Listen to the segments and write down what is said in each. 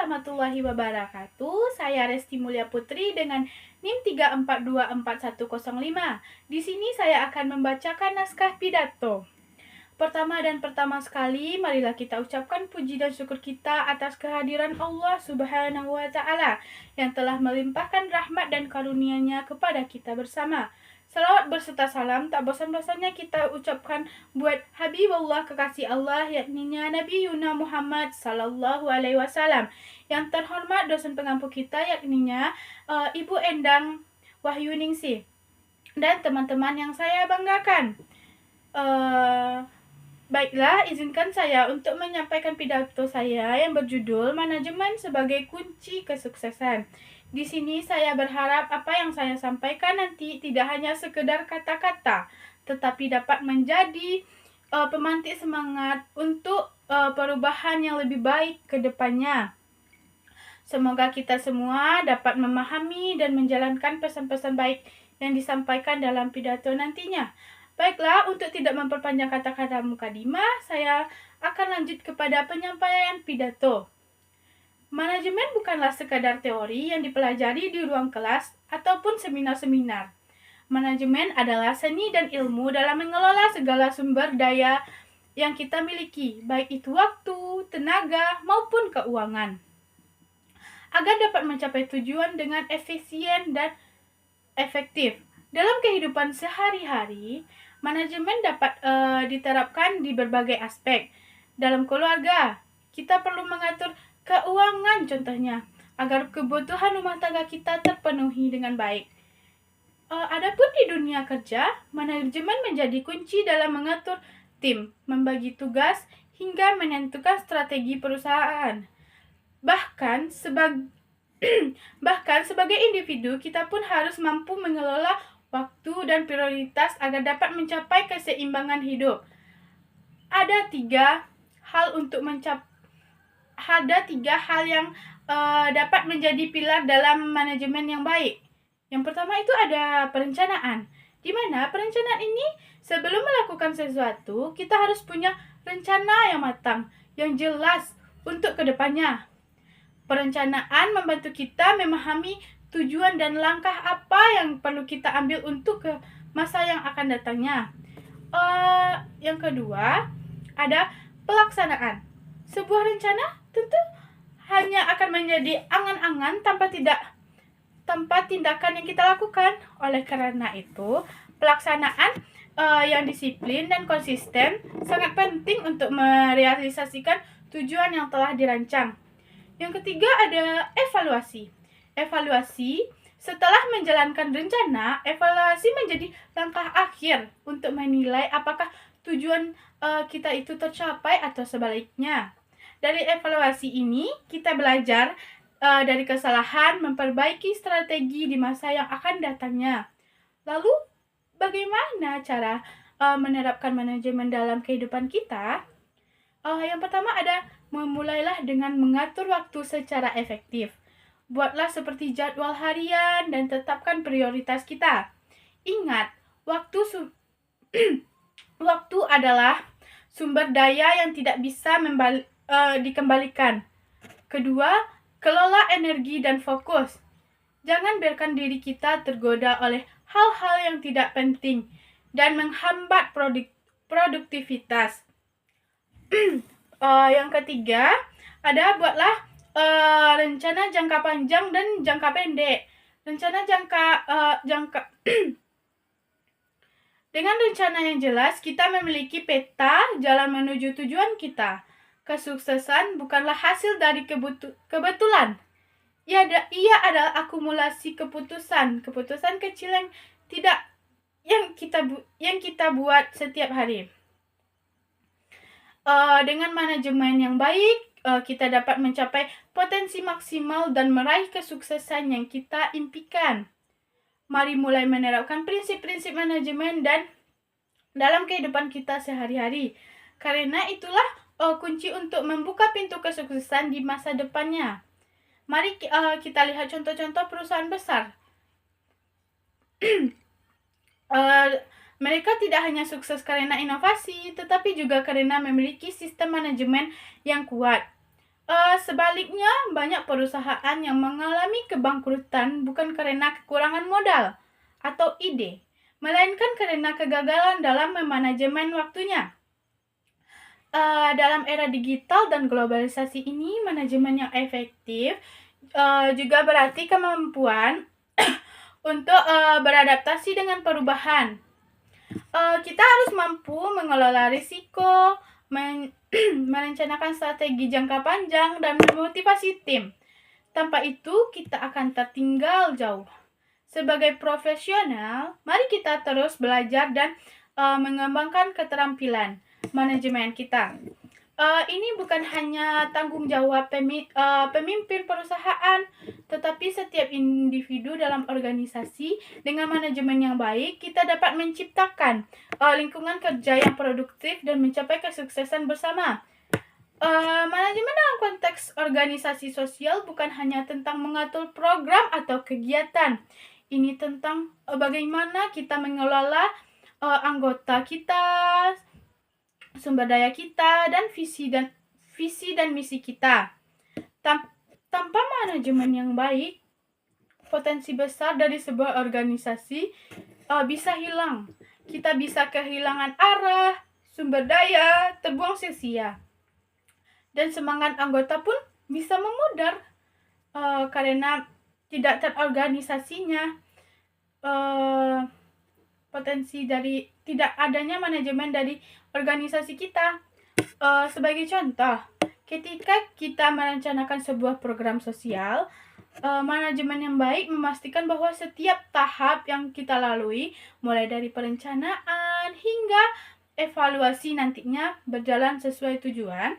warahmatullahi wabarakatuh. Saya Resti Mulia Putri dengan NIM 3424105. Di sini saya akan membacakan naskah pidato. Pertama sekali, marilah kita ucapkan puji dan syukur kita atas kehadiran Allah Subhanahu wa Ta'ala yang telah melimpahkan rahmat dan karunia-Nya kepada kita bersama. Salawat berserta salam tak bosan-bosannya kita ucapkan buat Habibullah, kekasih Allah, yakninya Nabi Yuna Muhammad Sallallahu Alaihi Wasallam. Yang terhormat dosen pengampu kita, yakninya Ibu Endang Wahyuningsih, dan teman-teman yang saya banggakan. Baiklah, izinkan saya untuk menyampaikan pidato saya yang berjudul Manajemen sebagai Kunci Kesuksesan. Di sini saya berharap apa yang saya sampaikan nanti tidak hanya sekedar kata-kata, tetapi dapat menjadi pemantik semangat untuk perubahan yang lebih baik ke depannya. Semoga kita semua dapat memahami dan menjalankan pesan-pesan baik yang disampaikan dalam pidato nantinya. Baiklah, untuk tidak memperpanjang kata-kata mukadimah, saya akan lanjut kepada penyampaian pidato. Manajemen bukanlah sekadar teori yang dipelajari di ruang kelas ataupun seminar-seminar. Manajemen adalah seni dan ilmu dalam mengelola segala sumber daya yang kita miliki, baik itu waktu, tenaga, maupun keuangan, agar dapat mencapai tujuan dengan efisien dan efektif. Dalam kehidupan sehari-hari, manajemen dapat diterapkan di berbagai aspek. Dalam keluarga, kita perlu mengatur keuangan contohnya, agar kebutuhan rumah tangga kita terpenuhi dengan baik. Adapun di dunia kerja, manajemen menjadi kunci dalam mengatur tim, membagi tugas, hingga menentukan strategi perusahaan. Bahkan sebagai individu, kita pun harus mampu mengelola waktu dan prioritas agar dapat mencapai keseimbangan hidup. Ada tiga hal yang dapat menjadi pilar dalam manajemen yang baik. Yang pertama itu ada perencanaan, di mana perencanaan ini sebelum melakukan sesuatu, kita harus punya rencana yang matang, yang jelas untuk kedepannya. Perencanaan membantu kita memahami tujuan dan langkah apa yang perlu kita ambil untuk ke masa yang akan datangnya. Yang kedua, ada pelaksanaan. Sebuah rencana tentu hanya akan menjadi angan-angan tanpa tindakan yang kita lakukan. Oleh karena itu, pelaksanaan yang disiplin dan konsisten sangat penting untuk merealisasikan tujuan yang telah dirancang. Yang ketiga ada evaluasi. Evaluasi setelah menjalankan rencana, evaluasi menjadi langkah akhir untuk menilai apakah tujuan kita itu tercapai atau sebaliknya. Dari evaluasi ini, kita belajar dari kesalahan, memperbaiki strategi di masa yang akan datangnya. Lalu, bagaimana cara menerapkan manajemen dalam kehidupan kita? Yang pertama ada memulailah dengan mengatur waktu secara efektif. Buatlah seperti jadwal harian dan tetapkan prioritas kita. Ingat, waktu adalah sumber daya yang tidak bisa dikembalikan. Kedua, kelola energi dan fokus. Jangan biarkan diri kita tergoda oleh hal-hal yang tidak penting dan menghambat produktivitas. Yang ketiga, ada buatlah rencana jangka panjang dan jangka pendek. Dengan rencana yang jelas, kita memiliki peta jalan menuju tujuan kita. Kesuksesan bukanlah hasil dari kebetulan. Ia adalah akumulasi keputusan kecil yang kita buat setiap hari. Dengan manajemen yang baik, kita dapat mencapai potensi maksimal dan meraih kesuksesan yang kita impikan. Mari mulai menerapkan prinsip-prinsip manajemen dan dalam kehidupan kita sehari-hari. Karena itulah kunci untuk membuka pintu kesuksesan di masa depannya. Mari kita lihat contoh-contoh perusahaan besar. Mereka tidak hanya sukses karena inovasi, tetapi juga karena memiliki sistem manajemen yang kuat. Sebaliknya, banyak perusahaan yang mengalami kebangkrutan bukan karena kekurangan modal atau ide, melainkan karena kegagalan dalam memanajemen waktunya. Dalam era digital dan globalisasi ini, manajemen yang efektif juga berarti kemampuan untuk beradaptasi dengan perubahan. Kita harus mampu mengelola risiko, merencanakan strategi jangka panjang, dan memotivasi tim. Tanpa itu, kita akan tertinggal jauh. Sebagai profesional, mari kita terus belajar dan mengembangkan keterampilan manajemen kita. Ini bukan hanya tanggung jawab pemimpin perusahaan, tetapi setiap individu dalam organisasi dengan manajemen yang baik, kita dapat menciptakan lingkungan kerja yang produktif dan mencapai kesuksesan bersama. Manajemen dalam konteks organisasi sosial bukan hanya tentang mengatur program atau kegiatan. Ini tentang bagaimana kita mengelola anggota kita, sumber daya kita, dan visi dan misi kita. Tanpa manajemen yang baik, potensi besar dari sebuah organisasi bisa hilang. Kita bisa kehilangan arah, sumber daya, terbuang sia-sia. Dan semangat anggota pun bisa memudar karena tidak terorganisasinya. Potensi dari tidak adanya manajemen dari organisasi kita. Sebagai contoh, ketika kita merencanakan sebuah program sosial, manajemen yang baik memastikan bahwa setiap tahap yang kita lalui, mulai dari perencanaan hingga evaluasi nantinya berjalan sesuai tujuan.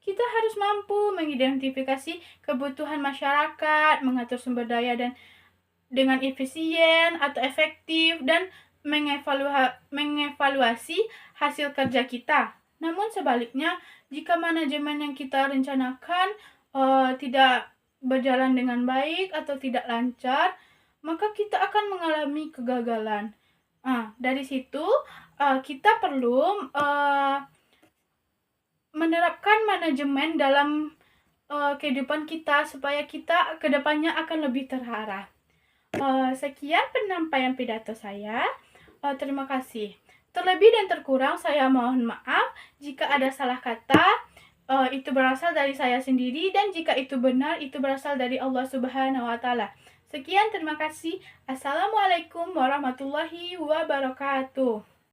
Kita harus mampu mengidentifikasi kebutuhan masyarakat, mengatur sumber daya dan dengan efisien atau efektif, dan mengevaluasi hasil kerja kita. Namun sebaliknya, jika manajemen yang kita rencanakan tidak berjalan dengan baik atau tidak lancar, maka kita akan mengalami kegagalan. Dari situ kita perlu menerapkan manajemen dalam kehidupan kita supaya kita kedepannya akan lebih terarah. Sekian penyampaian pidato saya. Terima kasih. Terlebih dan terkurang saya mohon maaf jika ada salah kata. Itu berasal dari saya sendiri, dan jika itu benar, itu berasal dari Allah Subhanahu wa Ta'ala. Sekian, terima kasih. Assalamualaikum warahmatullahi wabarakatuh.